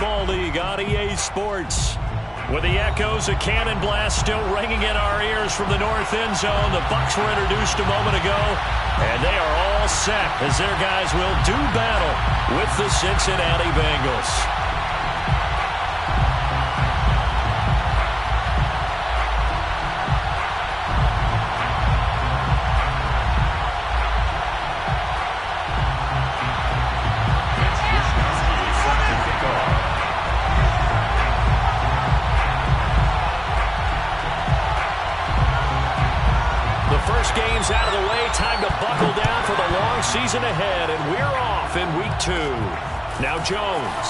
Football League on EA Sports. With the echoes of cannon blast still ringing in our ears from the north end zone, the Bucs were introduced a moment ago, and they are all set as their guys will do battle with the Cincinnati Bengals. Game's out of the way. Time to buckle down for the long season ahead, and we're off in week 2. Now Jones.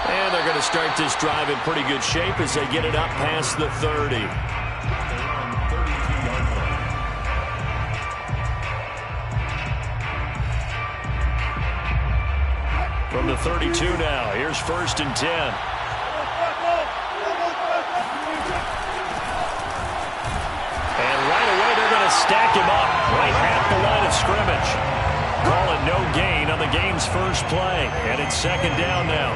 And they're going to start this drive in pretty good shape as they get it up past the 30. From the 32 now, here's 1st and 10. Stack him up right at the line of scrimmage. Call it no gain on the game's first play. And it's 2nd down now.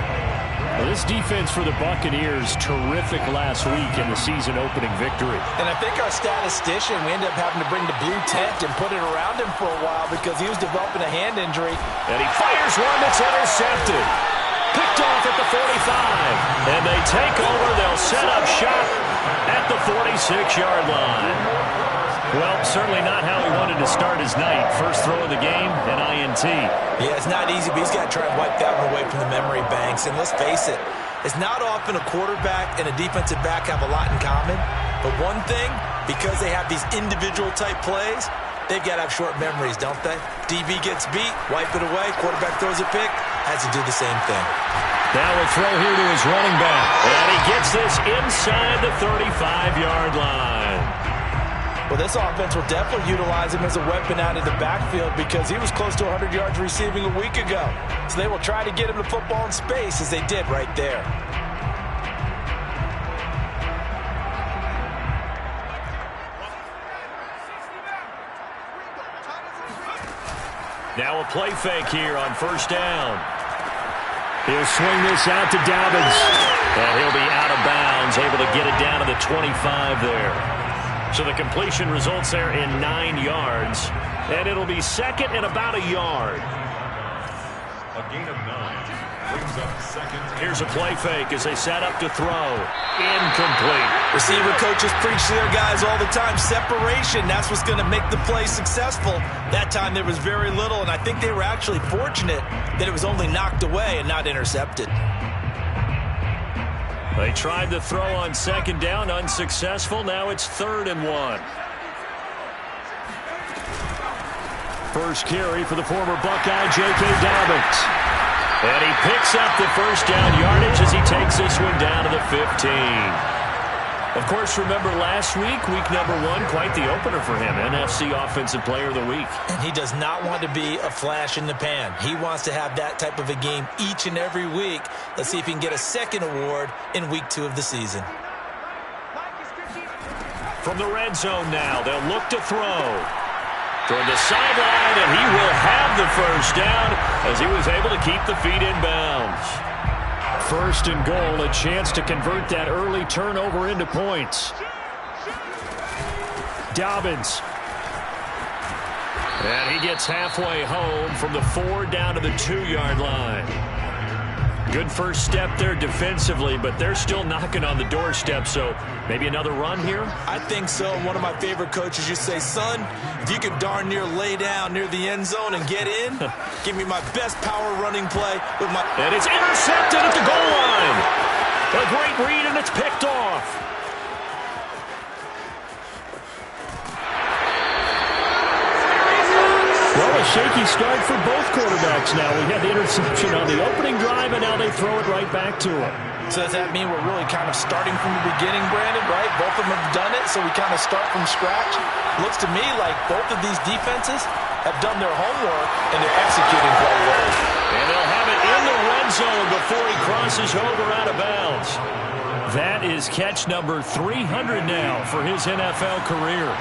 Well, this defense for the Buccaneers, terrific last week in the season-opening victory. And I think our statistician, we ended up having to bring the blue tent and put it around him for a while because he was developing a hand injury. And he fires one that's intercepted. Picked off at the 45. And they take over. They'll set up shop at the 46-yard line. Well, certainly not how he wanted to start his night. First throw of the game, an INT. Yeah, it's not easy, but he's got to try and wipe that one away from the memory banks. And let's face it, it's not often a quarterback and a defensive back have a lot in common. But one thing, because they have these individual type plays, they've got to have short memories, don't they? DB gets beat, wipe it away, quarterback throws a pick, has to do the same thing. Now a throw here to his running back. And he gets this inside the 35-yard line. Well, this offense will definitely utilize him as a weapon out of the backfield because he was close to 100 yards receiving a week ago. So they will try to get him the football in space as they did right there. Now a play fake here on 1st down. He'll swing this out to Dobbins. And he'll be out of bounds, able to get it down to the 25 there. So the completion results there in 9 yards. And it'll be 2nd and about a yard. A gain of 9 brings up 2nd. Here's a play fake as they set up to throw. Incomplete. Receiver coaches preach to their guys all the time. Separation, that's what's going to make the play successful. That time there was very little, and I think they were actually fortunate that it was only knocked away and not intercepted. They tried the throw on 2nd down, unsuccessful. Now it's 3rd and 1. First carry for the former Buckeye, J.K. Dobbins. And he picks up the 1st down yardage as he takes this one down to the 15. Of course, remember last week, week number 1, quite the opener for him. NFC Offensive Player of the Week. And he does not want to be a flash in the pan. He wants to have that type of a game each and every week. Let's see if he can get a 2nd award in week 2 of the season. From the red zone now, they'll look to throw. Toward the sideline, and he will have the 1st down as he was able to keep the feet in bounds. 1st and goal, a chance to convert that early turnover into points. Dobbins. And he gets halfway home from the 4 down to the 2-yard line. Good first step there defensively, but they're still knocking on the doorstep, so maybe another run here? I think so. One of my favorite coaches used to say, son, if you could darn near lay down near the end zone and get in, give me my best power running play with my... And it's intercepted at the goal line. A great read, and it's picked off. Well, a shaky start for both quarterbacks now. We had the interception on the opening drive, and now they throw it right back to him. So does that mean we're really kind of starting from the beginning, Brandon, right? Both of them have done it, so we kind of start from scratch. Looks to me like both of these defenses have done their homework, and they're executing quite well. And they'll have it in the red zone before he crosses over out of bounds. That is catch number 300 now for his NFL career.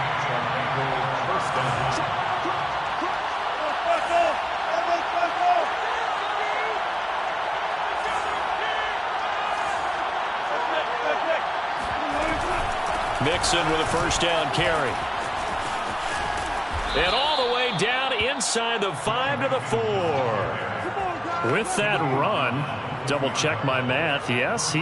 Mixon with a first down carry. And all the way down inside the 5 to the 4. With that run, double check my math. Yes, he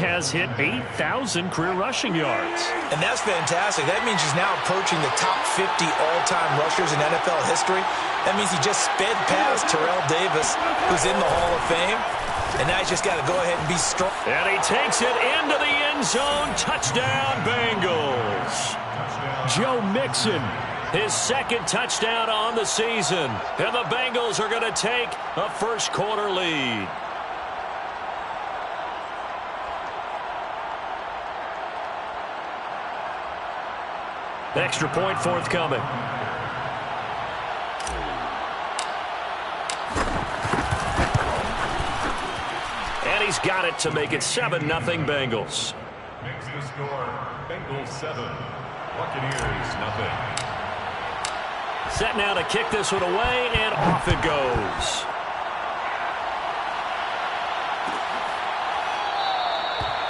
has hit 8,000 career rushing yards. And that's fantastic. That means he's now approaching the top 50 all-time rushers in NFL history. That means he just sped past Terrell Davis, who's in the Hall of Fame. And now he's just got to go ahead and be strong. And he takes it into the end zone. Touchdown, Bengals. Joe Mixon, his second touchdown on the season. And the Bengals are going to take a first quarter lead. Extra point forthcoming. And he's got it to make it 7-0 Bengals. Makes the score Bengals 7, Buccaneers nothing. Set now to kick this one away, and off it goes.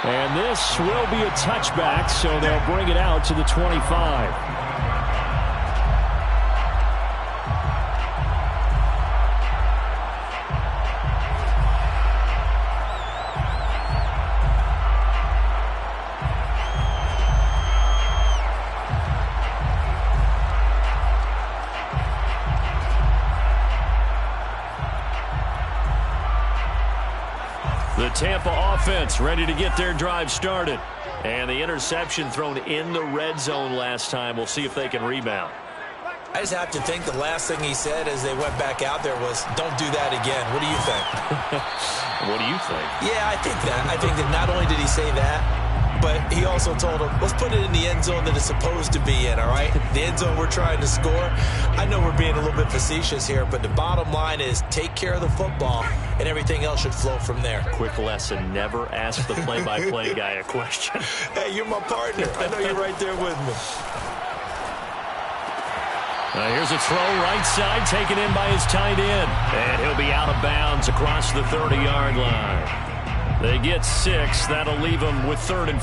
And this will be a touchback, so they'll bring it out to the 25. The Tampa offense ready to get their drive started. And the interception thrown in the red zone last time. We'll see if they can rebound. I just have to think the last thing he said as they went back out there was, don't do that again. What do you think? What do you think? Yeah, I think that. I think that not only did he say that, but he also told him, let's put it in the end zone that it's supposed to be in, all right? The end zone we're trying to score. I know we're being a little bit facetious here, but the bottom line is take care of the football, and everything else should flow from there. Quick lesson, never ask the play-by-play guy a question. Hey, you're my partner. I know you're right there with me. Here's a throw right side taken in by his tight end. And he'll be out of bounds across the 30-yard line. They get 6. That'll leave them with 3rd and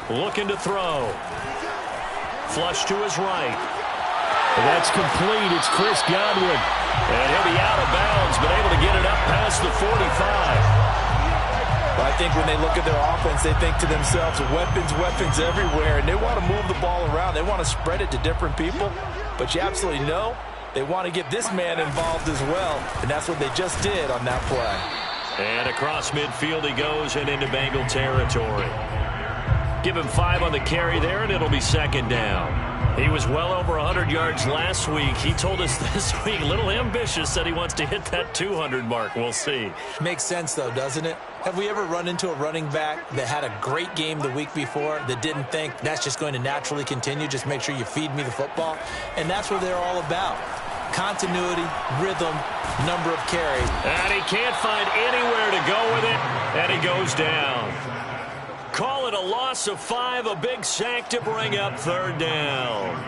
4. Looking to throw. Flush to his right. That's complete. It's Chris Godwin. And he'll be out of bounds, but able to get it up past the 45. Well, I think when they look at their offense, they think to themselves, weapons everywhere, and they want to move the ball around. They want to spread it to different people, but you absolutely know they want to get this man involved as well, and that's what they just did on that play. And across midfield he goes and into Bengal territory. Give him 5 on the carry there, and it'll be 2nd down. He was well over 100 yards last week. He told us this week, a little ambitious, said he wants to hit that 200 mark. We'll see. Makes sense, though, doesn't it? Have we ever run into a running back that had a great game the week before that didn't think that's just going to naturally continue? Just make sure you feed me the football. And that's what they're all about. Continuity, rhythm, number of carries. And he can't find anywhere to go with it, and he goes down. Call it a loss of 5, a big sack to bring up 3rd down.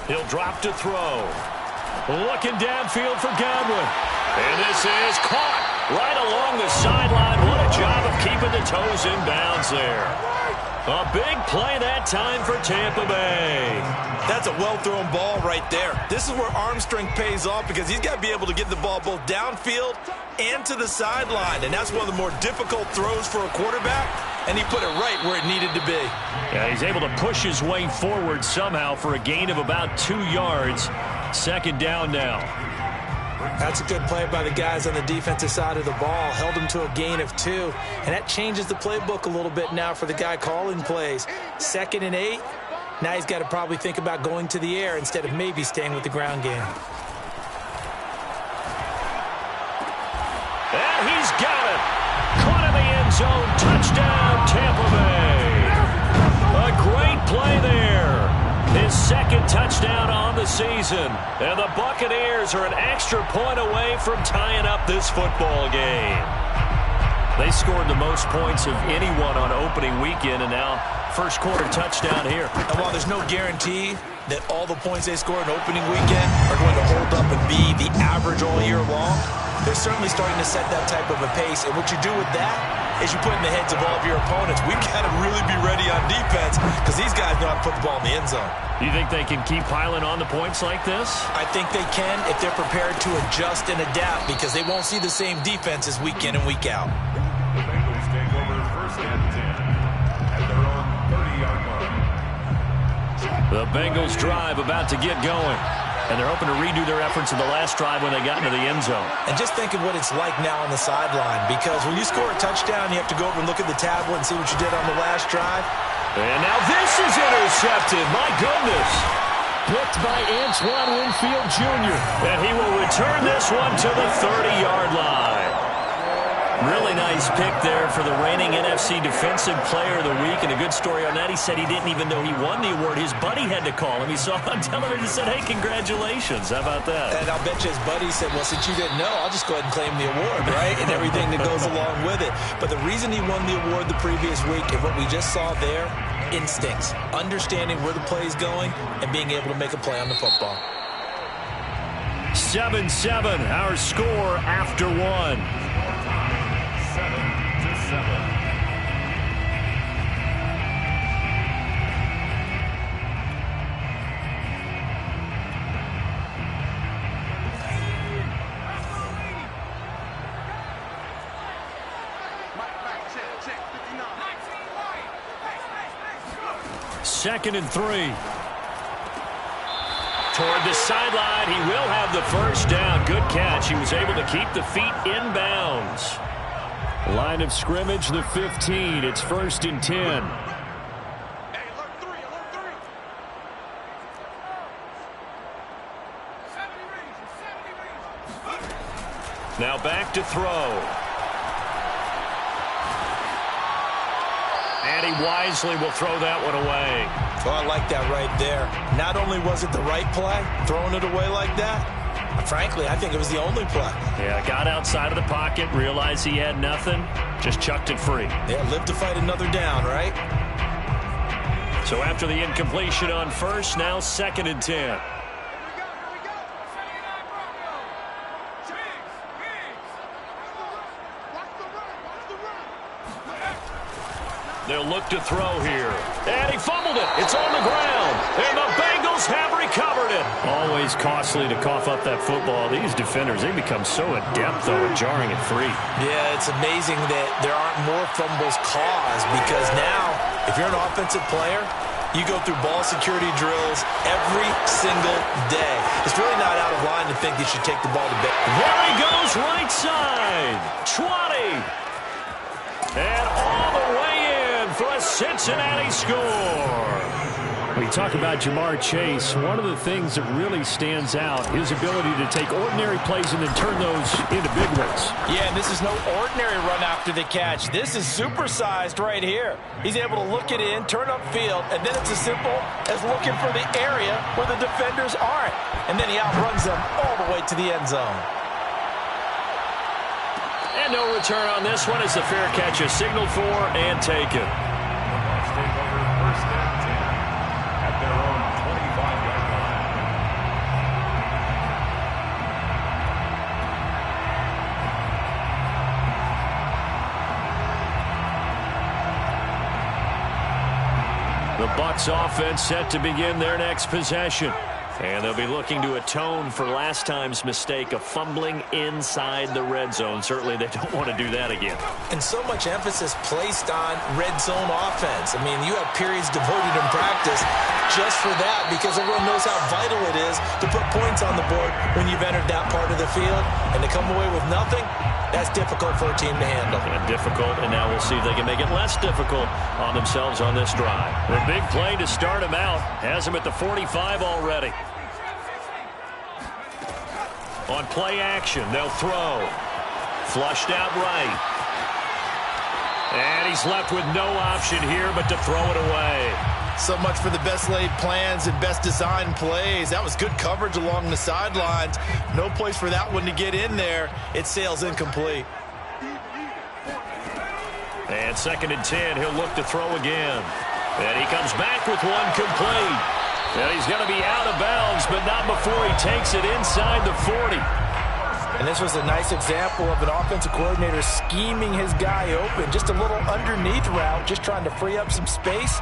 He'll drop to throw. Looking downfield for Godwin. And this is caught right along the sideline. What a job of keeping the toes in bounds there. A big play that time for Tampa Bay. That's a well-thrown ball right there. This is where arm strength pays off because he's got to be able to get the ball both downfield and to the sideline. And that's one of the more difficult throws for a quarterback. And he put it right where it needed to be. Yeah, he's able to push his way forward somehow for a gain of about 2 yards. 2nd down now. That's a good play by the guys on the defensive side of the ball. Held him to a gain of 2. And that changes the playbook a little bit now for the guy calling plays. 2nd and 8. Now he's got to probably think about going to the air instead of maybe staying with the ground game. And he's got it. Caught in the end zone. Touchdown, Tampa Bay. A great play there. His 2nd touchdown on the season. And the Buccaneers are an extra point away from tying up this football game. They scored the most points of anyone on opening weekend, and now first quarter touchdown here. And while there's no guarantee that all the points they score in opening weekend are going to hold up and be the average all year long, they're certainly starting to set that type of a pace. And what you do with that is you put in the heads of all of your opponents, we've got to really be ready on defense because these guys know how to put the ball in the end zone. Do you think they can keep piling on the points like this? I think they can if they're prepared to adjust and adapt because they won't see the same defenses week in and week out. The Bengals take over first and 10 at their own 30-yard line. The Bengals drive about to get going. And they're hoping to redo their efforts in the last drive when they got into the end zone. And just think of what it's like now on the sideline, because when you score a touchdown, you have to go over and look at the tablet and see what you did on the last drive. And now this is intercepted. My goodness. Picked by Antoine Winfield Jr. And he will return this one to the 30-yard line. Really nice pick there for the reigning NFC Defensive Player of the Week. And a good story on that, he said he didn't even know he won the award. His buddy had to call him. He saw him on television and said, hey, congratulations. How about that? And I'll bet you his buddy said, well, since you didn't know, I'll just go ahead and claim the award, right? And everything that goes along with it. But the reason he won the award the previous week and what we just saw there, instincts, understanding where the play is going and being able to make a play on the football. 7-7, our score after one. 7-7. Second and 3. Toward the sideline, he will have the first down. Good catch. He was able to keep the feet in bounds. Line of scrimmage, the 15. It's first and 10. Now back to throw. And he wisely will throw that one away. Oh, I like that right there. Not only was it the right play, throwing it away like that, frankly, I think it was the only play. Yeah, got outside of the pocket, realized he had nothing, just chucked it free. Yeah, live to fight another down, right? So after the incompletion on first, now second and 10. They'll look to throw here. And he fumbled it. It's on the ground. And the Bengals have recovered it. Always costly to cough up that football. These defenders, they become so adept, though, at jarring it free. Yeah, it's amazing that there aren't more fumbles caused because now, if you're an offensive player, you go through ball security drills every single day. It's really not out of line to think you should take the ball to bed. There he goes, right side. 20. And all the way in for a Cincinnati score. When you talk about Jamar Chase, one of the things that really stands out is his ability to take ordinary plays and then turn those into big ones. Yeah, and this is no ordinary run after the catch. This is supersized right here. He's able to look it in, turn upfield, and then it's as simple as looking for the area where the defenders aren't. And then he outruns them all the way to the end zone. And no return on this one as the fair catch is signaled for and taken. Bucs take over first and 10 at their own 25-yard line. The Bucs offense set to begin their next possession. And they'll be looking to atone for last time's mistake of fumbling inside the red zone. Certainly they don't want to do that again. And so much emphasis placed on red zone offense. I mean, you have periods devoted in practice just for that because everyone knows how vital it is to put points on the board when you've entered that part of the field. And to come away with nothing, that's difficult for a team to handle. And difficult, and now we'll see if they can make it less difficult on themselves on this drive. The big play to start him out has him at the 45 already. On play action, they'll throw. Flushed out right. And he's left with no option here but to throw it away. So much for the best laid plans and best designed plays. That was good coverage along the sidelines. No place for that one to get in there. It sails incomplete. And 2nd and 10, he'll look to throw again. And he comes back with one complete. And he's going to be out of bounds, but not before he takes it inside the 40. And this was a nice example of an offensive coordinator scheming his guy open. Just a little underneath route, just trying to free up some space,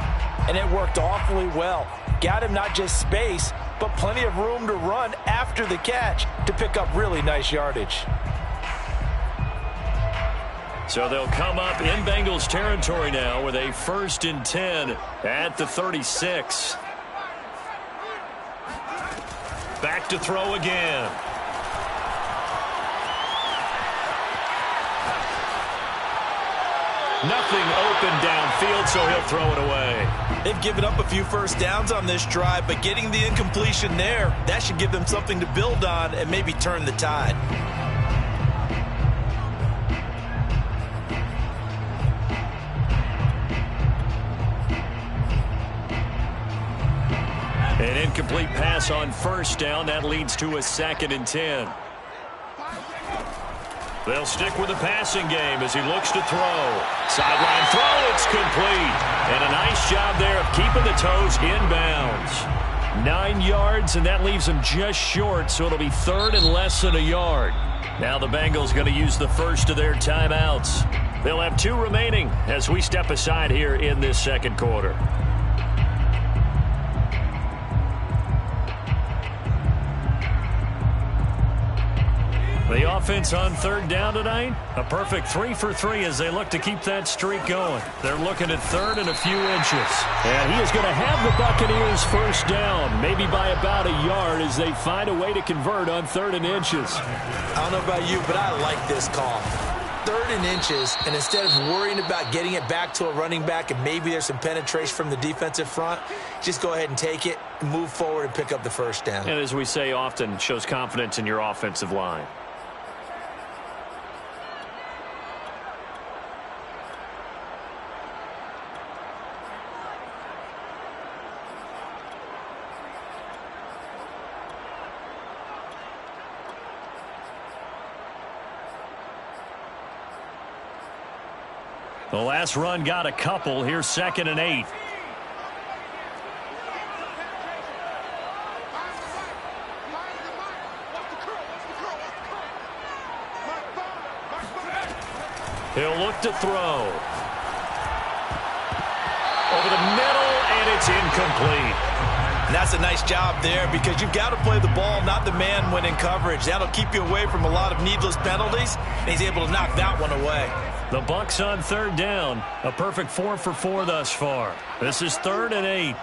and it worked awfully well. Got him not just space, but plenty of room to run after the catch to pick up really nice yardage. So they'll come up in Bengals territory now with a 1st and 10 at the 36. Back to throw again. Nothing open downfield, so he'll throw it away. They've given up a few first downs on this drive, but getting the incompletion there, that should give them something to build on and maybe turn the tide. An incomplete pass on 1st down. That leads to a 2nd and 10. They'll stick with the passing game as he looks to throw. Sideline throw, it's complete. And a nice job there of keeping the toes inbounds. 9 yards, and that leaves him just short, so it'll be 3rd and less than a yard. Now the Bengals going to use the first of their timeouts. They'll have 2 remaining as we step aside here in this 2nd quarter. The offense on 3rd down tonight, a perfect 3 for 3 as they look to keep that streak going. They're looking at 3rd and a few inches. And he is going to have the Buccaneers 1st down, maybe by about a yard as they find a way to convert on 3rd and inches. I don't know about you, but I like this call. 3rd and inches, and instead of worrying about getting it back to a running back and maybe there's some penetration from the defensive front, just go ahead and take it, move forward, and pick up the 1st down. And as we say often, shows confidence in your offensive line. The last run got a couple. Here's 2nd and 8. He'll look to throw. Over the middle, and it's incomplete. And that's a nice job there because you've got to play the ball, not the man when in coverage. That'll keep you away from a lot of needless penalties, and he's able to knock that one away. The Bucs on 3rd down. A perfect 4 for 4 thus far. This is 3rd and 8.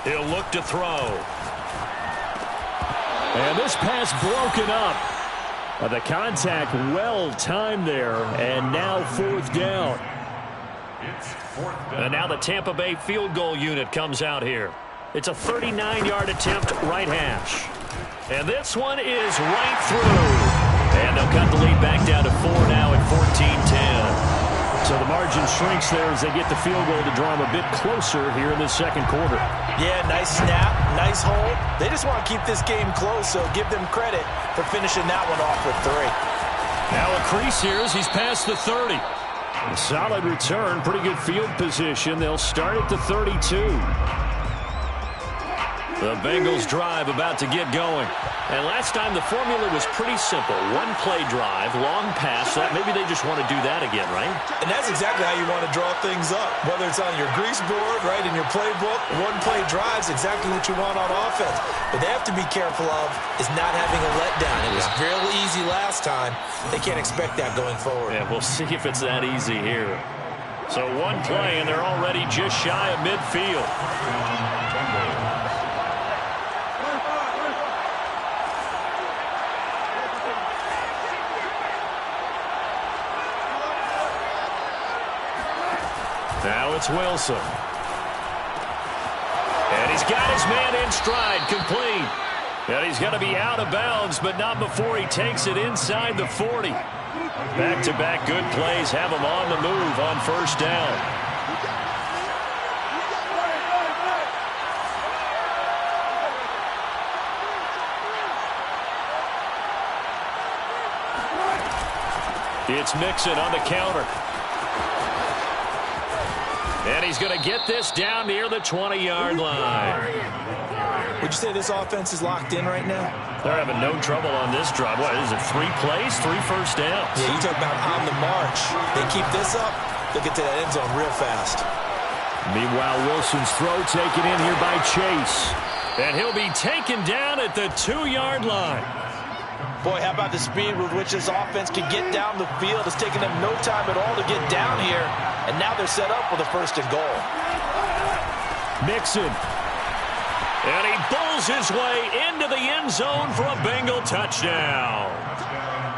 He'll look to throw. And this pass broken up. The contact well timed there, and now 4th down. And now the Tampa Bay field goal unit comes out here. It's a 39-yard attempt, right hash. And this one is right through. And they'll cut the lead back down to 4 now at 14-10. So the margin shrinks there as they get the field goal to draw them a bit closer here in the 2nd quarter. Yeah, nice snap, nice hold. They just want to keep this game close, so give them credit for finishing that one off with 3. Now a crease here as he's past the 30. A solid return, pretty good field position. They'll start at the 32. The Bengals drive about to get going. And last time the formula was pretty simple. 1-play drive, long pass. So maybe they just want to do that again, right? And that's exactly how you want to draw things up. Whether it's on your grease board, right, in your playbook, 1-play drive is exactly what you want on offense. But they have to be careful of is not having a letdown. It was fairly easy last time. They can't expect that going forward. Yeah, we'll see if it's that easy here. So 1 play, and they're already just shy of midfield. Now it's Wilson. And he's got his man in stride, complete. And he's going to be out of bounds, but not before he takes it inside the 40. Back-to-back good plays have him on the move on 1st down. It's Mixon on the counter. And he's going to get this down near the 20-yard line. Would you say this offense is locked in right now? They're having no trouble on this drive. What is it, 3 plays, 3 first downs? Yeah, you talk about on the march. They keep this up, they'll get to that end zone real fast. Meanwhile, Wilson's throw taken in here by Chase. And he'll be taken down at the 2-yard line. Boy, how about the speed with which this offense can get down the field? It's taken them no time at all to get down here. And now they're set up for the 1st and goal. Mixon. And he bulls his way into the end zone for a Bengal touchdown.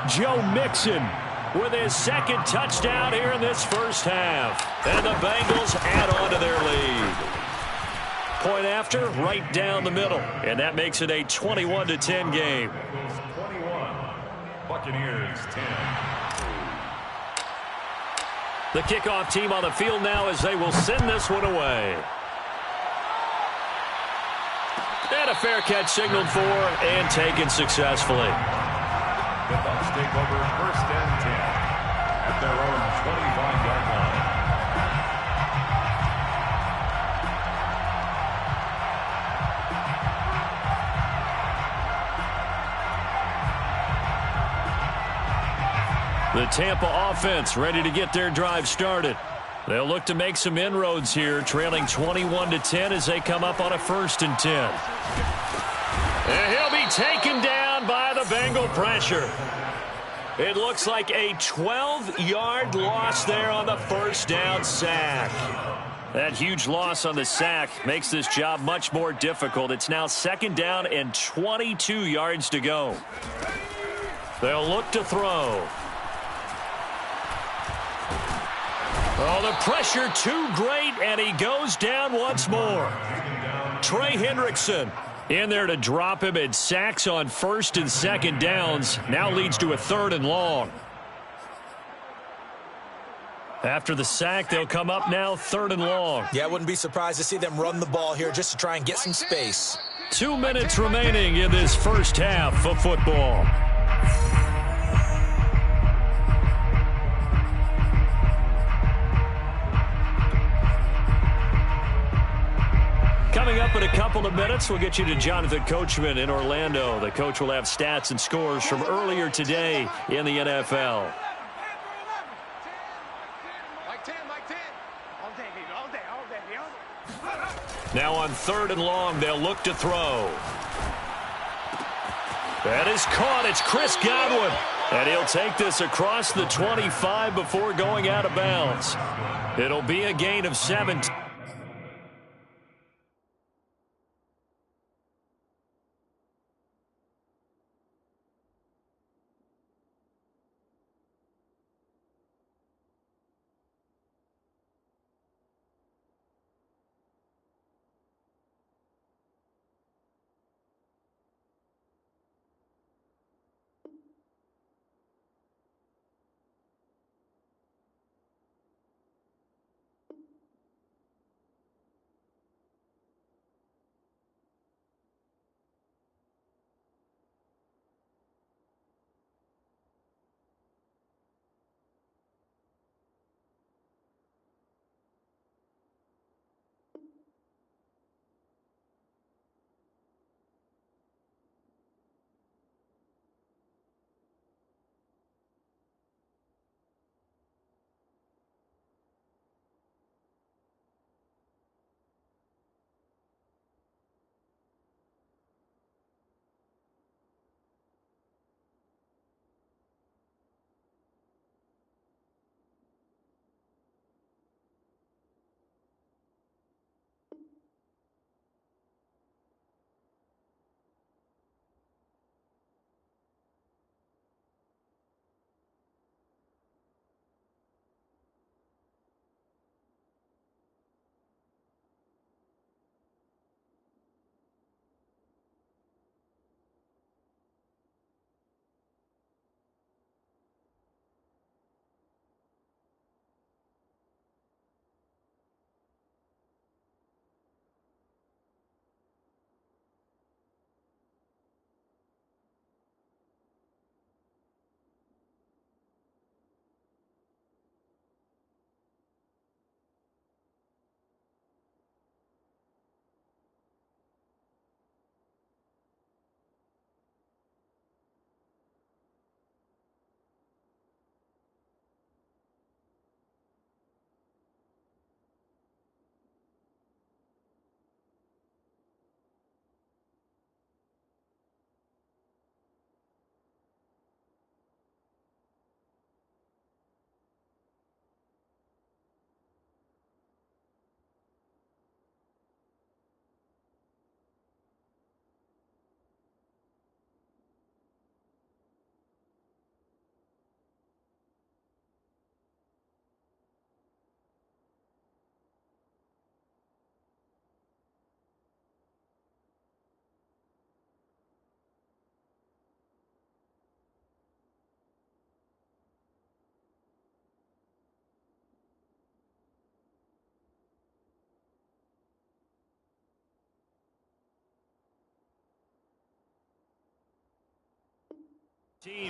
Joe Mixon with his 2nd touchdown here in this first half. And the Bengals add on to their lead. Point after, right down the middle. And that makes it a 21-10 game. 21, Buccaneers 10. The kickoff team on the field now as they will send this one away. And a fair catch signaled for and taken successfully. The Bucs take over 1st and 10 at their own 25-yard line. The Tampa offense ready to get their drive started. They'll look to make some inroads here, trailing 21-10 as they come up on a 1st and 10. And he'll be taken down by the Bengal pressure. It looks like a 12-yard loss there on the 1st down sack. That huge loss on the sack makes this job much more difficult. It's now 2nd down and 22 yards to go. They'll look to throw. Oh, the pressure too great, and he goes down once more. Trey Hendrickson in there to drop him, and sacks on 1st and 2nd downs. Now leads to a 3rd and long. After the sack, they'll come up now 3rd and long. Yeah, I wouldn't be surprised to see them run the ball here just to try and get some space. 2 minutes remaining in this first half of football. Coming up in a couple of minutes, we'll get you to Jonathan Coachman in Orlando. The coach will have stats and scores from earlier today in the NFL. Now on 3rd and long, they'll look to throw. That is caught. It's Chris Godwin. And he'll take this across the 25 before going out of bounds. It'll be a gain of 17.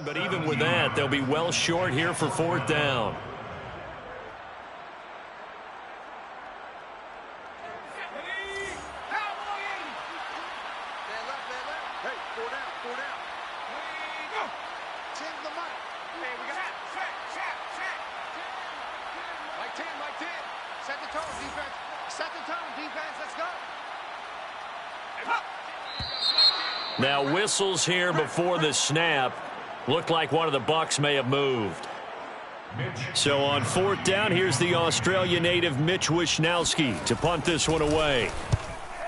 But even with that, they'll be well short here for 4th down. Now whistles here before the snap. Looked like one of the Bucs may have moved. So on 4th down, here's the Australia native Mitch Wishnowsky to punt this one away.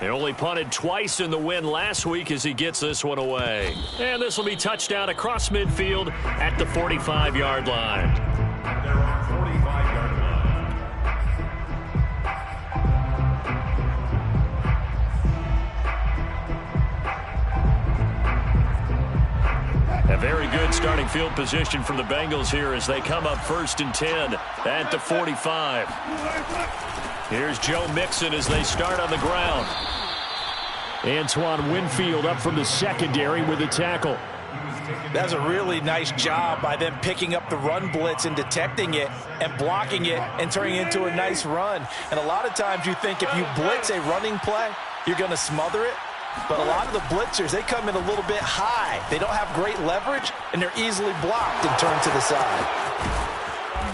They only punted twice in the win last week as he gets this one away. And this will be touchdown across midfield at the 45-yard line. They're on 45-yard line. A very good starting field position for the Bengals here as they come up 1st and 10 at the 45. Here's Joe Mixon as they start on the ground. Antoine Winfield up from the secondary with the tackle. That's a really nice job by them picking up the run blitz and detecting it and blocking it and turning it into a nice run. And a lot of times you think if you blitz a running play, you're going to smother it. But a lot of the blitzers, they come in a little bit high. They don't have great leverage, and they're easily blocked and turned to the side.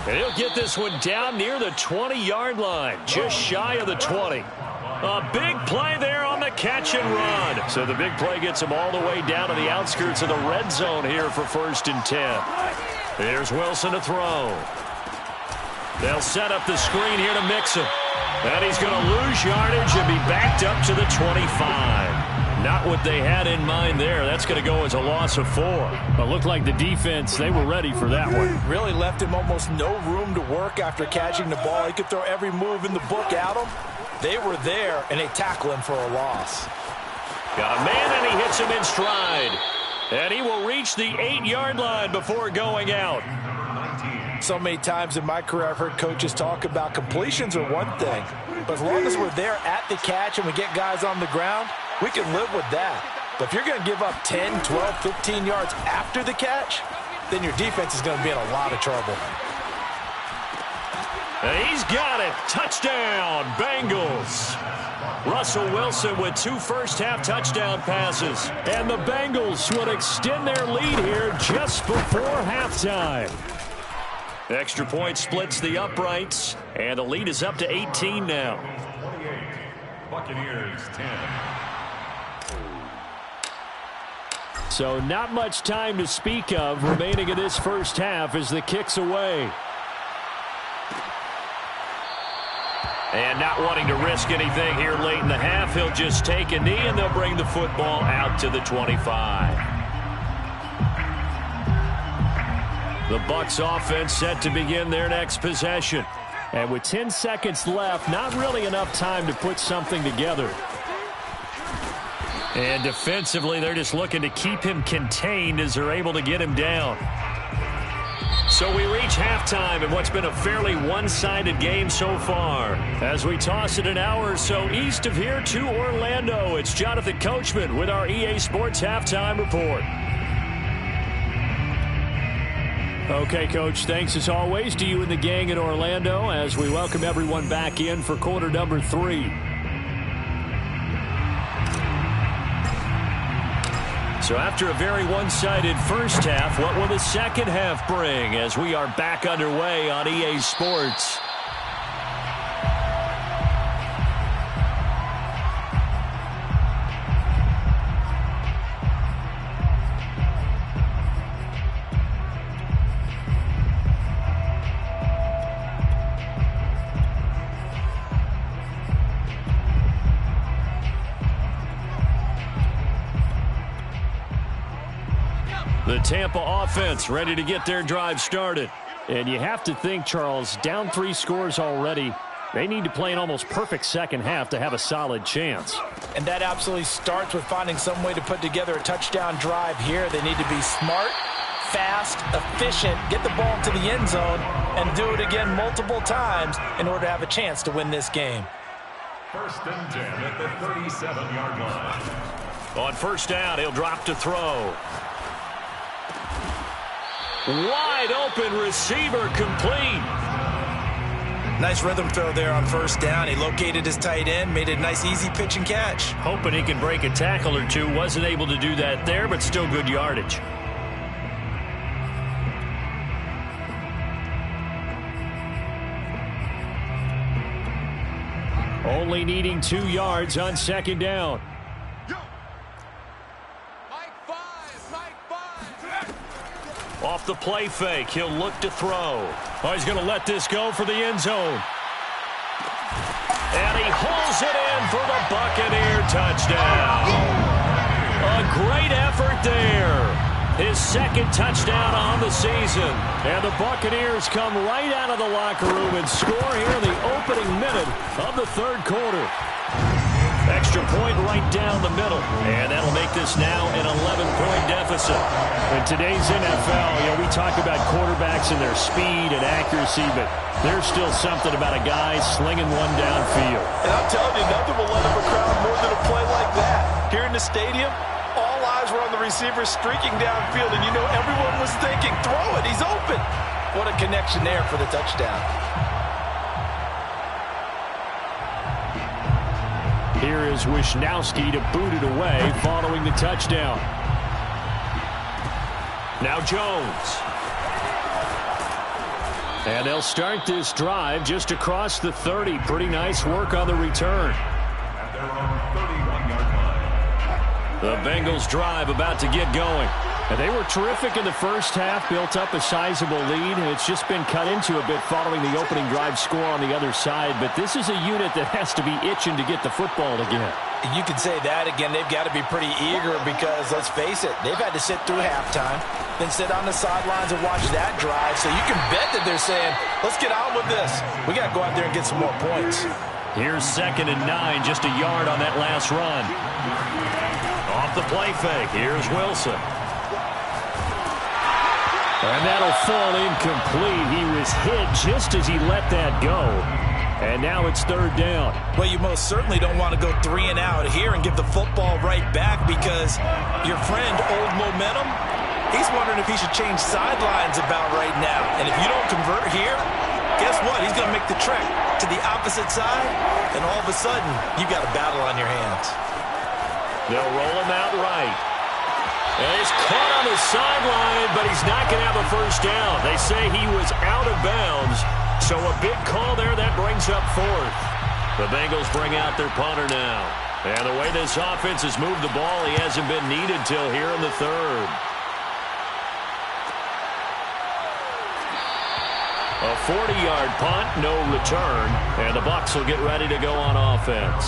And he'll get this one down near the 20-yard line, just shy of the 20. A big play there on the catch and run. So the big play gets him all the way down to the outskirts of the red zone here for 1st and 10. Here's Wilson to throw. They'll set up the screen here to Mixon. And he's going to lose yardage and be backed up to the 25. Not what they had in mind there. That's going to go as a loss of 4. It looked like the defense, they were ready for that one. Really left him almost no room to work after catching the ball. He could throw every move in the book at him. They were there, and they tackle him for a loss. Got a man, and he hits him in stride. And he will reach the 8-yard line before going out. So many times in my career I've heard coaches talk about completions are one thing. But as long as we're there at the catch and we get guys on the ground, we can live with that. But if you're going to give up 10, 12, 15 yards after the catch, then your defense is going to be in a lot of trouble. And he's got it. Touchdown, Bengals. Russell Wilson with 2 first-half touchdown passes. And the Bengals would extend their lead here just before halftime. Extra point splits the uprights, and the lead is up to 18 now. 28, Buccaneers 10. So not much time to speak of remaining in this first half as the kick's away. And not wanting to risk anything here late in the half, he'll just take a knee, and they'll bring the football out to the 25. The Bucs offense set to begin their next possession. And with 10 seconds left, not really enough time to put something together. And defensively, they're just looking to keep him contained as they're able to get him down. So we reach halftime in what's been a fairly one-sided game so far. As we toss it an hour or so east of here to Orlando, it's Jonathan Coachman with our EA Sports Halftime Report. Okay, Coach, thanks as always to you and the gang in Orlando as we welcome everyone back in for quarter number 3. So after a very one-sided first half, what will the second half bring as we are back underway on EA Sports? The Tampa offense ready to get their drive started. And you have to think, Charles, down 3 scores already. They need to play an almost perfect second half to have a solid chance. And that absolutely starts with finding some way to put together a touchdown drive here. They need to be smart, fast, efficient, get the ball to the end zone, and do it again multiple times in order to have a chance to win this game. 1st and 10 at the 37-yard line. On first down, he'll drop to throw. Wide open receiver complete. Nice rhythm throw there on first down. He located his tight end, made it a nice easy pitch and catch. Hoping he can break a tackle or two. Wasn't able to do that there, but still good yardage. Only needing 2 yards on second down. Off the play fake, he'll look to throw. Oh, he's going to let this go for the end zone. And he holds it in for the Buccaneer touchdown. A great effort there. His second touchdown on the season. And the Buccaneers come right out of the locker room and score here in the opening minute of the third quarter. Extra point right down the middle. And that'll make this now an 11-point deficit. In today's NFL, we talk about quarterbacks and their speed and accuracy, but there's still something about a guy slinging one downfield. And I'm telling you, nothing will let up a crowd more than a play like that. Here in the stadium, all eyes were on the receiver streaking downfield, and everyone was thinking, throw it, he's open. What a connection there for the touchdown. Here is Wisnowski to boot it away following the touchdown. Now Jones. And they'll start this drive just across the 30. Pretty nice work on the return. At their own 31-yard line. The Bengals drive about to get going. And they were terrific in the first half, built up a sizable lead. It's just been cut into a bit following the opening drive score on the other side. But this is a unit that has to be itching to get the football again. You can say that again. They've got to be pretty eager because, let's face it, they've had to sit through halftime, then sit on the sidelines and watch that drive. So you can bet that they're saying, let's get on with this. We got to go out there and get some more points. Here's 2nd and 9, just a yard on that last run. Off the play fake, here's Wilson. And that'll fall incomplete. He was hit just as he let that go. And now it's 3rd down. Well, you most certainly don't want to go 3 and out here and give the football right back because your friend, Old Momentum, he's wondering if he should change sidelines about right now. And if you don't convert here, guess what? He's going to make the trek to the opposite side, and all of a sudden, you've got a battle on your hands. They'll roll him out right. And he's caught on the sideline, but he's not going to have a first down. They say he was out of bounds, so a big call there that brings up 4th. The Bengals bring out their punter now. And the way this offense has moved the ball, he hasn't been needed till here in the 3rd. A 40-yard punt, no return, and the Bucs will get ready to go on offense.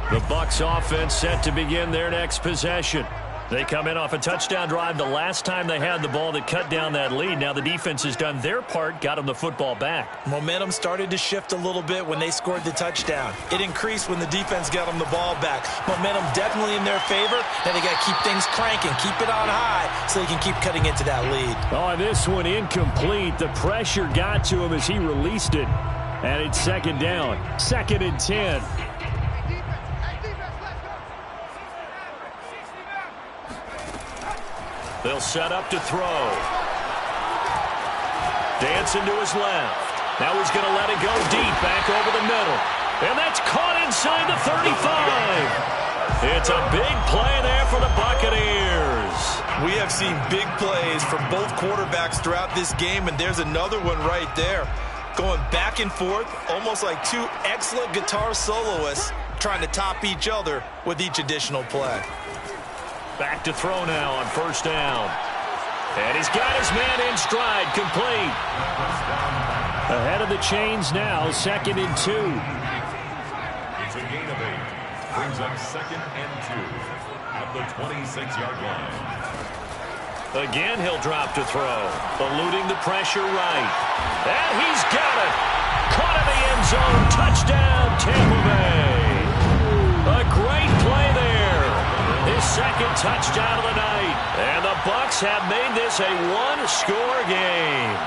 The Bucs offense set to begin their next possession. They come in off a touchdown drive the last time they had the ball that cut down that lead. Now the defense has done their part, got them the football back. Momentum started to shift a little bit when they scored the touchdown. It increased when the defense got them the ball back. Momentum definitely in their favor. Now they got to keep things cranking, keep it on high so they can keep cutting into that lead. Oh, this one incomplete. The pressure got to him as he released it. And it's 2nd down. 2nd and 10. They'll set up to throw. Dancing to his left. Now he's going to let it go deep, back over the middle. And that's caught inside the 35. It's a big play there for the Buccaneers. We have seen big plays from both quarterbacks throughout this game, and there's another one right there. Going back and forth, almost like 2 excellent guitar soloists trying to top each other with each additional play. Back to throw now on 1st down. And he's got his man in stride, complete. Ahead of the chains now, 2nd and 2. It's a gain of 8. Brings up 2nd and 2 at the 26-yard line. Again, he'll drop to throw. Eluding the pressure right. And he's got it. Caught in the end zone. Touchdown, Tampa Bay. A great play there. His 2nd touchdown of the night. And the Bucs have made this a 1-score game.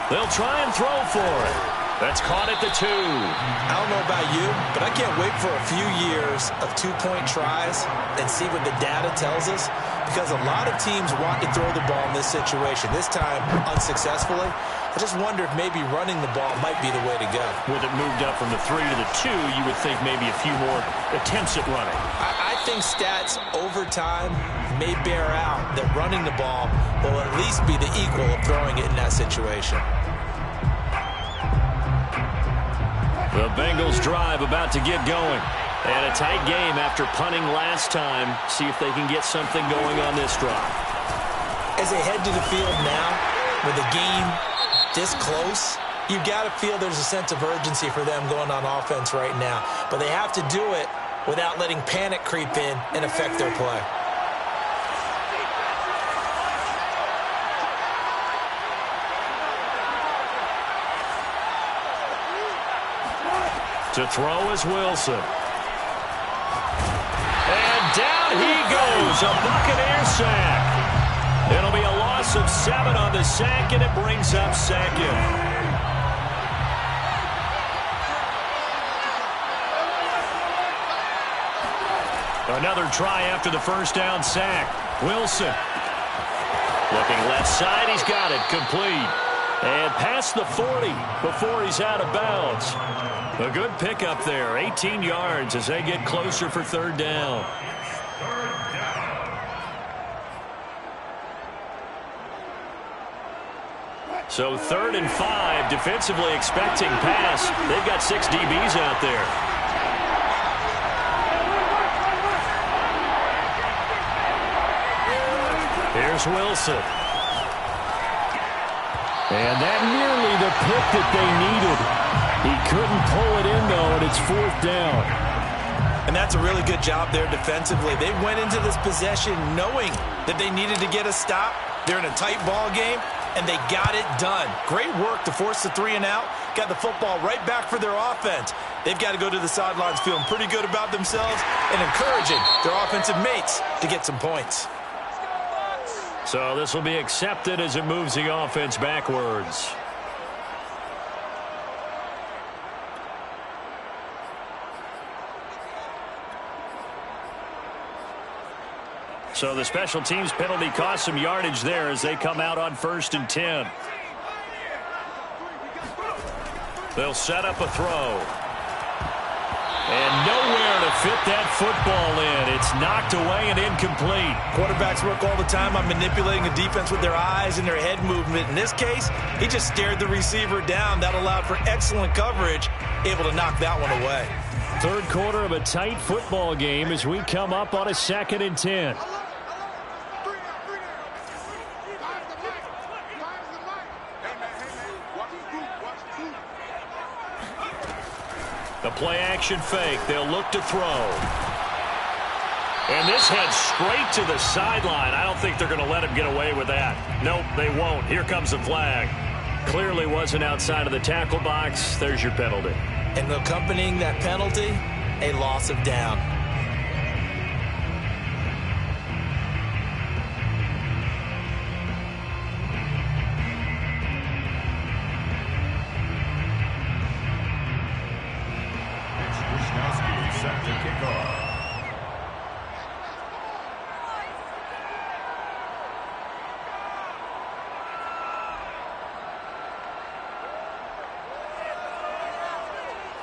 They'll try and throw for it. That's caught at the 2. I don't know about you, but I can't wait for a few years of two-point tries and see what the data tells us, because a lot of teams want to throw the ball in this situation, this time unsuccessfully. I just wonder if maybe running the ball might be the way to go. With it moved up from the 3 to the 2, you would think maybe a few more attempts at running. I think stats over time may bear out that running the ball will at least be the equal of throwing it in that situation. The Bengals drive about to get going. And a tight game after punting last time. See if they can get something going on this drive. As they head to the field now, with the game this close, you've got to feel there's a sense of urgency for them going on offense right now. But they have to do it without letting panic creep in and affect their play. To throw is Wilson. And down he goes, a Buccaneer sack. It'll be a loss of 7 on the sack, and it brings up second. Another try after the first down sack. Wilson. Looking left side, he's got it, complete. And past the 40 before he's out of bounds. A good pickup there, 18 yards as they get closer for third down. So 3rd and 5, defensively expecting pass. They've got 6 DBs out there. Here's Wilson. And that nearly the pick that they needed. He couldn't pull it in, though, and it's 4th down. And that's a really good job there defensively. They went into this possession knowing that they needed to get a stop. They're in a tight ball game, and they got it done. Great work to force the 3 and out. Got the football right back for their offense. They've got to go to the sidelines feeling pretty good about themselves and encouraging their offensive mates to get some points. So this will be accepted as it moves the offense backwards. So the special teams penalty cost some yardage there as they come out on 1st and 10. They'll set up a throw. And nowhere to fit that football in. It's knocked away and incomplete. Quarterbacks work all the time on manipulating the defense with their eyes and their head movement. In this case, he just stared the receiver down. That allowed for excellent coverage, able to knock that one away. 3rd quarter of a tight football game as we come up on a 2nd and 10. The play-action fake. They'll look to throw. And this heads straight to the sideline. I don't think they're going to let him get away with that. Nope, they won't. Here comes the flag. Clearly wasn't outside of the tackle box. There's your penalty. And accompanying that penalty, a loss of down. Set to kick off.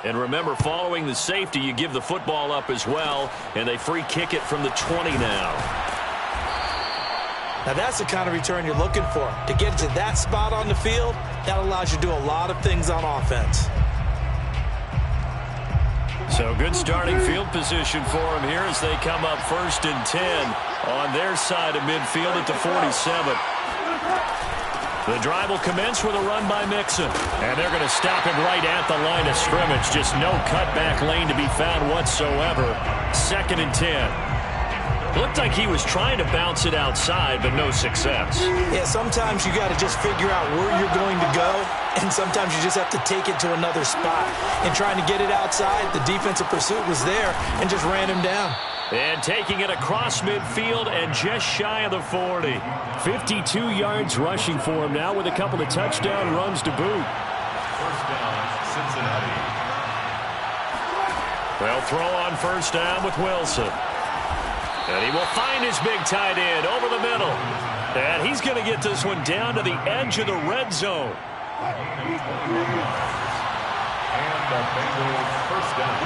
And remember, following the safety, you give the football up as well, and they free kick it from the 20 now. Now that's the kind of return you're looking for. To get to that spot on the field, that allows you to do a lot of things on offense. So good starting field position for them here as they come up 1st and 10 on their side of midfield at the 47. The drive will commence with a run by Mixon. And they're going to stop him right at the line of scrimmage. Just no cutback lane to be found whatsoever. 2nd and 10. Looked like he was trying to bounce it outside, but no success. Yeah, sometimes you got to just figure out where you're going to go, and sometimes you just have to take it to another spot. And trying to get it outside, the defensive pursuit was there and just ran him down. And taking it across midfield and just shy of the 40. 52 yards rushing for him now with a couple of touchdown runs to boot. First down, Cincinnati. They'll throw on first down with Wilson. And he will find his big tight end over the middle. And he's going to get this one down to the edge of the red zone. And the Bengals first down.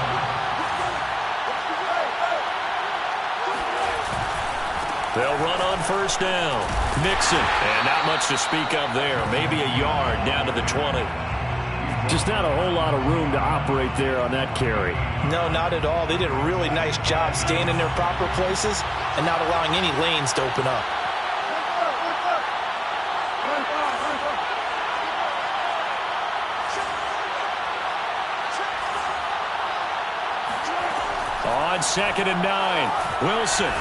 They'll run on first down. Mixon. And not much to speak of there. Maybe a yard down to the 20. Just not a whole lot of room to operate there on that carry. No, not at all. They did a really nice job staying in their proper places and not allowing any lanes to open up. On 2nd and 9, Wilson.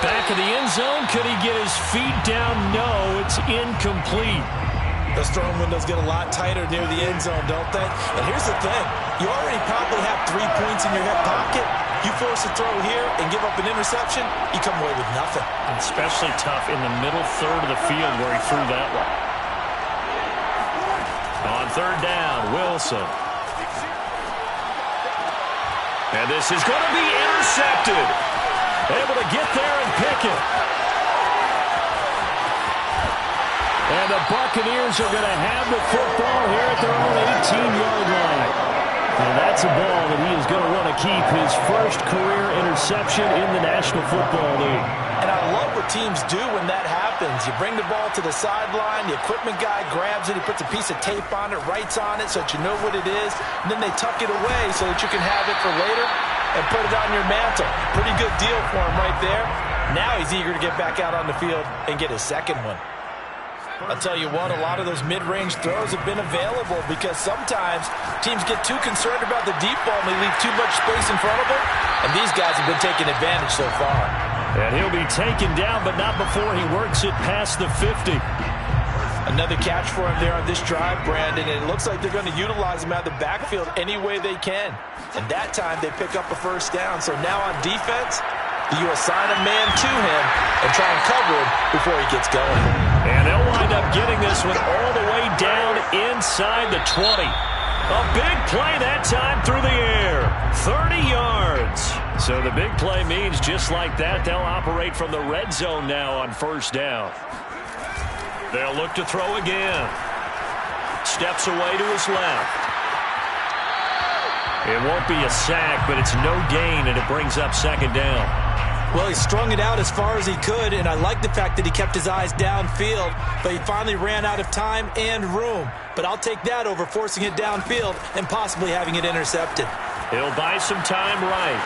Back of the end zone. Could he get his feet down? No, it's incomplete. Those throwing windows get a lot tighter near the end zone, don't they? And here's the thing. You already probably have 3 points in your hip pocket. You force a throw here and give up an interception, you come away with nothing. Especially tough in the middle third of the field where he threw that one. On 3rd down, Wilson. And this is going to be intercepted. Able to get there and pick it. And the Buccaneers are going to have the football here at their own 18-yard line. And that's a ball that he is going to want to keep, his first career interception in the National Football League. And I love what teams do when that happens. You bring the ball to the sideline, the equipment guy grabs it, he puts a piece of tape on it, writes on it so that you know what it is, and then they tuck it away so that you can have it for later and put it on your mantle. Pretty good deal for him right there. Now he's eager to get back out on the field and get his second one. I'll tell you what, a lot of those mid-range throws have been available because sometimes teams get too concerned about the deep ball and they leave too much space in front of them, and these guys have been taking advantage so far. And he'll be taken down, but not before he works it past the 50. Another catch for him there on this drive, Brandon, and it looks like they're going to utilize him out of the backfield any way they can. And that time they pick up a first down. So now on defense, you assign a man to him and try and cover him before he gets going. And they'll wind up getting this one all the way down inside the 20. A big play that time through the air. 30 yards. So the big play means just like that, they'll operate from the red zone now on first down. They'll look to throw again. Steps away to his left. It won't be a sack, but it's no gain, and it brings up second down. Well, he strung it out as far as he could, and I like the fact that he kept his eyes downfield, but he finally ran out of time and room. But I'll take that over forcing it downfield and possibly having it intercepted. He'll buy some time right.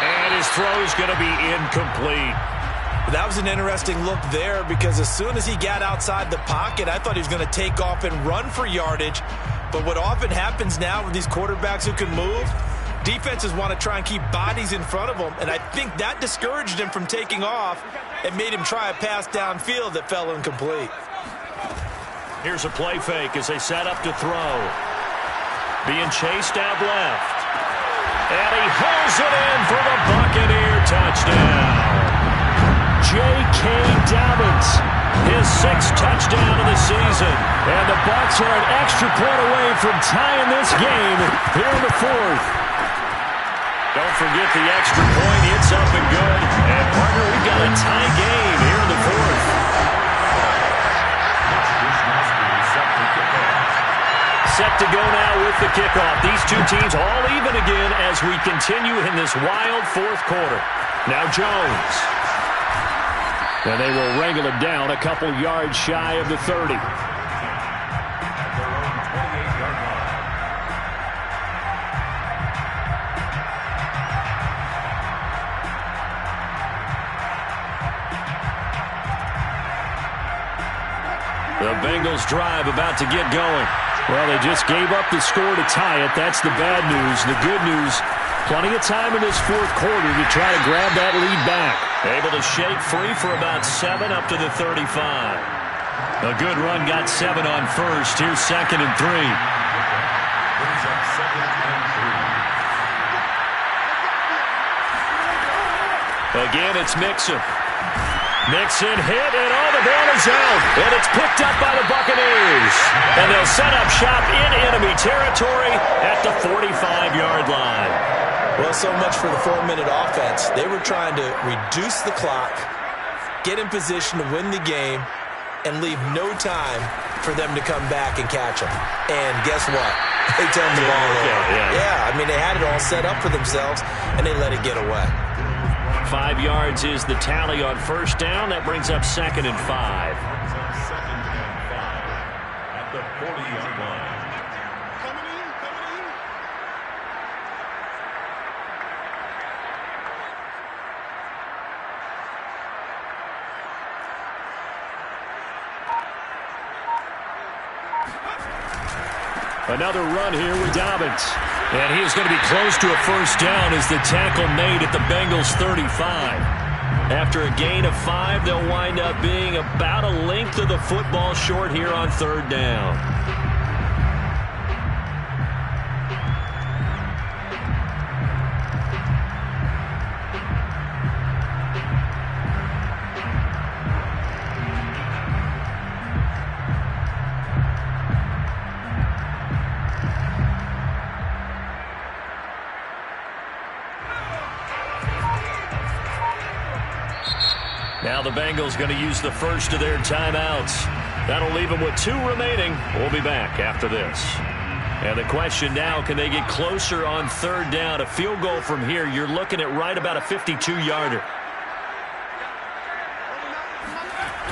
And his throw's going to be incomplete. That was an interesting look there because as soon as he got outside the pocket, I thought he was going to take off and run for yardage. But what often happens now with these quarterbacks who can move, defenses want to try and keep bodies in front of them, and I think that discouraged him from taking off and made him try a pass downfield that fell incomplete. Here's a play fake as they set up to throw. Being chased out left. And he hauls it in for the Buccaneer touchdown. J.K. Dobbins, his 6th touchdown of the season. And the Bucs are an extra point away from tying this game here in the 4th. Don't forget the extra point. It's up and good. And, partner, we've got a tie game here in the 4th. Set to go now with the kickoff. These two teams all even again as we continue in this wild 4th quarter. Now Jones. And they will wrangle him down a couple yards shy of the 30. The Bengals drive about to get going. Well, they just gave up the score to tie it. That's the bad news. The good news, plenty of time in this 4th quarter to try to grab that lead back. Able to shake free for about 7 up to the 35. A good run got 7 on first. Here's 2nd and 3. Again, it's Mixon. Mixon hit, and the ball is out. And it's picked up by the Buccaneers. And they'll set up shop in enemy territory at the 45-yard line. Well, so much for the 4-minute offense. They were trying to reduce the clock, get in position to win the game, and leave no time for them to come back and catch them. And guess what? They turned the ball over. Yeah, I mean, they had it all set up for themselves, and they let it get away. 5 yards is the tally on first down. That brings up 2nd and 5. Second and 5 at the 40-yard line. Another run here with Dobbins. And he is going to be close to a first down as the tackle made at the Bengals 35. After a gain of 5, they'll wind up being about a length of the football short here on 3rd down. Now the Bengals going to use the first of their timeouts. That'll leave them with 2 remaining. We'll be back after this. And the question now, can they get closer on 3rd down? A field goal from here, you're looking at right about a 52-yarder.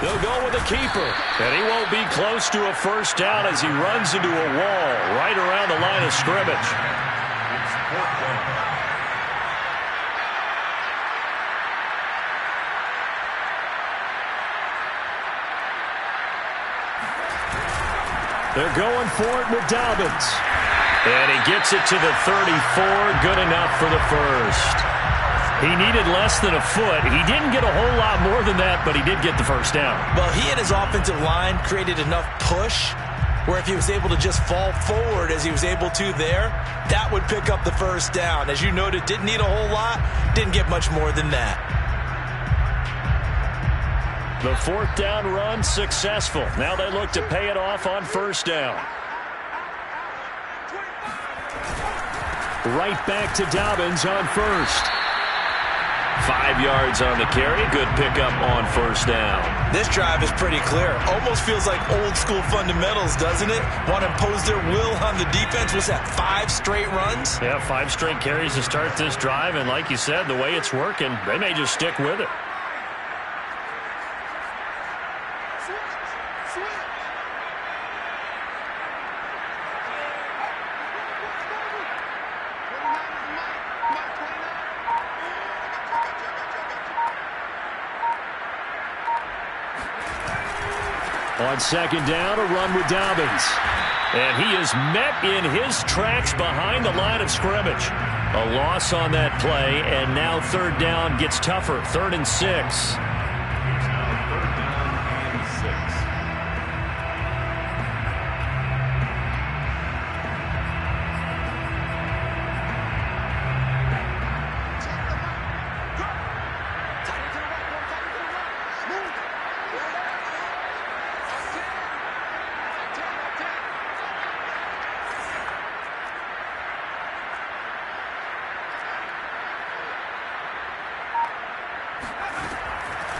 They'll go with a keeper. And he won't be close to a first down as he runs into a wall right around the line of scrimmage. They're going for it with Dobbins. And he gets it to the 34. Good enough for the first. He needed less than a foot. He didn't get a whole lot more than that, but he did get the first down. Well, he and his offensive line created enough push where if he was able to just fall forward as he was able to there, that would pick up the first down. As you noted, didn't need a whole lot, didn't get much more than that. The 4th down run successful. Now they look to pay it off on first down. Right back to Dobbins on first. 5 yards on the carry. Good pickup on first down. This drive is pretty clear. Almost feels like old school fundamentals, doesn't it? Want to impose their will on the defense. Was that 5 straight runs? Yeah, 5 straight carries to start this drive. And like you said, the way it's working, they may just stick with it. On 2nd down, a run with Dobbins. And he is met in his tracks behind the line of scrimmage. A loss on that play, and now 3rd down gets tougher. 3rd and 6.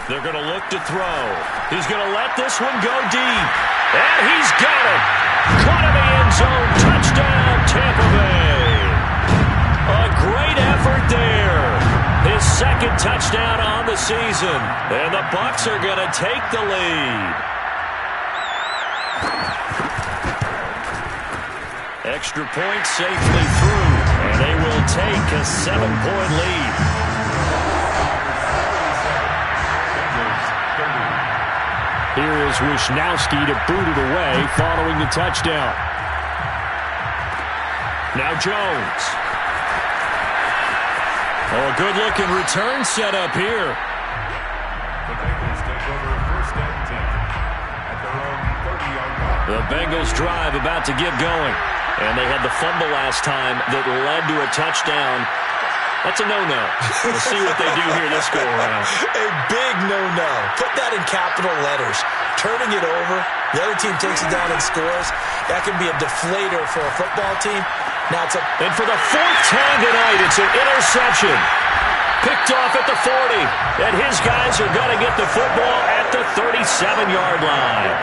They're going to look to throw. He's going to let this one go deep. And he's got it. Caught in the end zone. Touchdown, Tampa Bay. A great effort there. His 2nd touchdown on the season. And the Bucs are going to take the lead. Extra point safely through. And they will take a 7-point lead. Here is Wisnowski to boot it away following the touchdown. Now Jones. Oh, a good-looking return set up here. The Bengals take over 1st and 10 at their own 30-yard line. The Bengals drive about to get going. And they had the fumble last time that led to a touchdown. That's a no-no. We'll see what they do here this go-around. A big no-no. Put that in capital letters. Turning it over, the other team takes it down and scores. That can be a deflator for a football team. Now it's And for the fourth time tonight, it's an interception. Picked off at the 40. And his guys are going to get the football at the 37-yard line.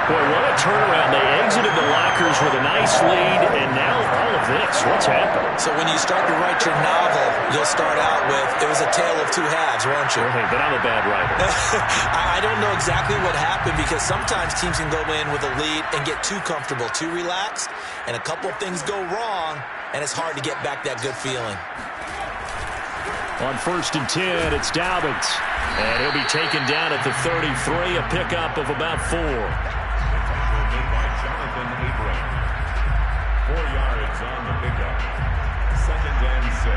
Boy, what a turnaround. They exited the lockers with a nice lead, and now all of this. What's happened? So when you start to write your novel, you'll start out with, it was a tale of two halves, won't you? Hey, but I'm a bad writer. I don't know exactly what happened because sometimes teams can go in with a lead and get too comfortable, too relaxed, and a couple of things go wrong, and it's hard to get back that good feeling. On 1st and 10, it's Dobbins. And he'll be taken down at the 33, a pickup of about 4. By Jonathan Abram. 4 yards on the pickup. 2nd and 6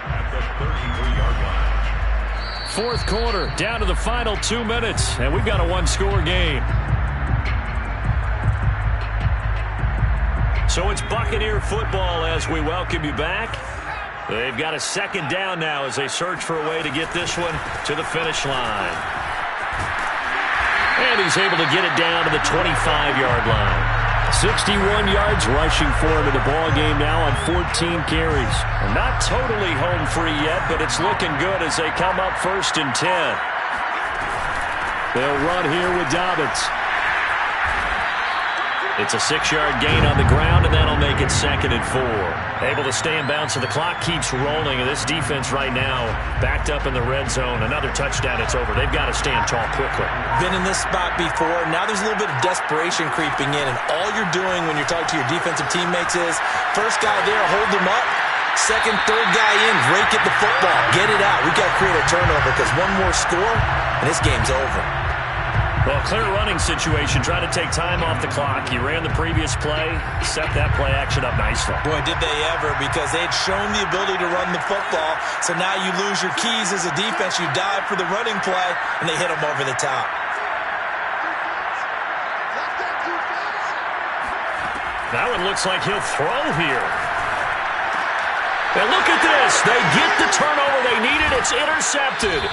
at the 33-yard line. Fourth quarter, down to the final 2 minutes, and we've got a one-score game. So it's Buccaneer football as we welcome you back. They've got a 2nd down now as they search for a way to get this one to the finish line. And he's able to get it down to the 25-yard line. 61 yards rushing for him in the ball game now on 14 carries. Not totally home free yet, but it's looking good as they come up 1st and 10. They'll run here with Dobbins. It's a 6-yard gain on the ground, and that'll make it 2nd and 4. Able to stay in bounds, so the clock keeps rolling, and this defense right now backed up in the red zone. Another touchdown, it's over. They've got to stand tall quickly. Been in this spot before. Now there's a little bit of desperation creeping in, and all you're doing when you're talking to your defensive teammates is first guy there, hold them up. Second, third guy in, rake at the football. Get it out. We've got to create a turnover because one more score, and this game's over. Well, clear running situation. Try to take time off the clock. You ran the previous play, set that play action up nicely. Boy, did they ever, because they had shown the ability to run the football. So now you lose your keys as a defense. You dive for the running play, and they hit them over the top. That one looks like he'll throw here. And look at this. They get the turnover they needed. It's intercepted.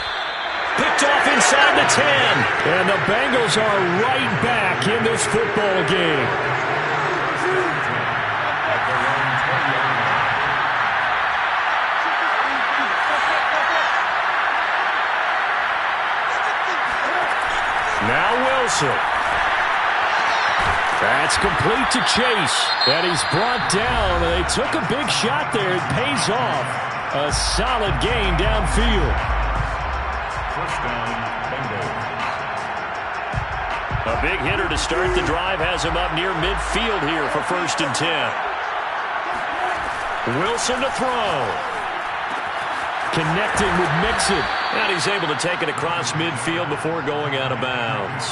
Picked off inside the 10. And the Bengals are right back in this football game. Now Wilson. That's complete to Chase. And he's brought down. They took a big shot there. It pays off. A solid gain downfield. First down, Bengals. A big hitter to start the drive has him up near midfield here for 1st and 10. Wilson to throw. Connecting with Mixon. And he's able to take it across midfield before going out of bounds.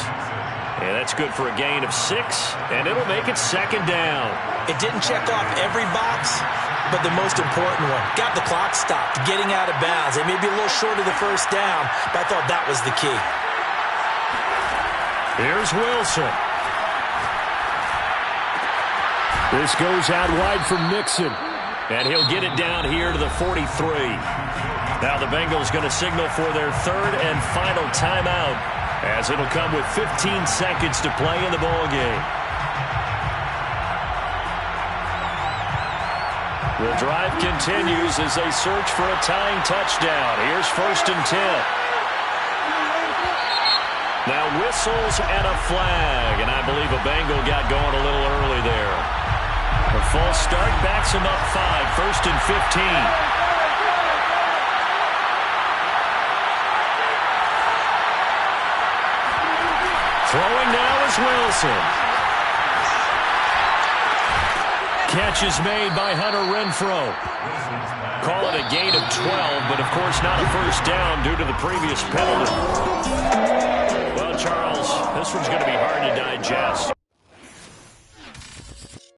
And that's good for a gain of 6, and it'll make it 2nd down. It didn't check off every box, but the most important one. Got the clock stopped, getting out of bounds. They may be a little short of the first down, but I thought that was the key. Here's Wilson. This goes out wide for Mixon. And he'll get it down here to the 43. Now the Bengals going to signal for their 3rd and final timeout, as it'll come with 15 seconds to play in the ball game. The drive continues as they search for a tying touchdown. Here's 1st and 10. Now whistles and a flag, and I believe a Bengal got going a little early there. A false start backs him up 5, 1st and 15. Throwing now is Wilson. Catch is made by Hunter Renfrow. Call it a gain of 12, but of course not a first down due to the previous penalty. Well, Charles, this one's going to be hard to digest.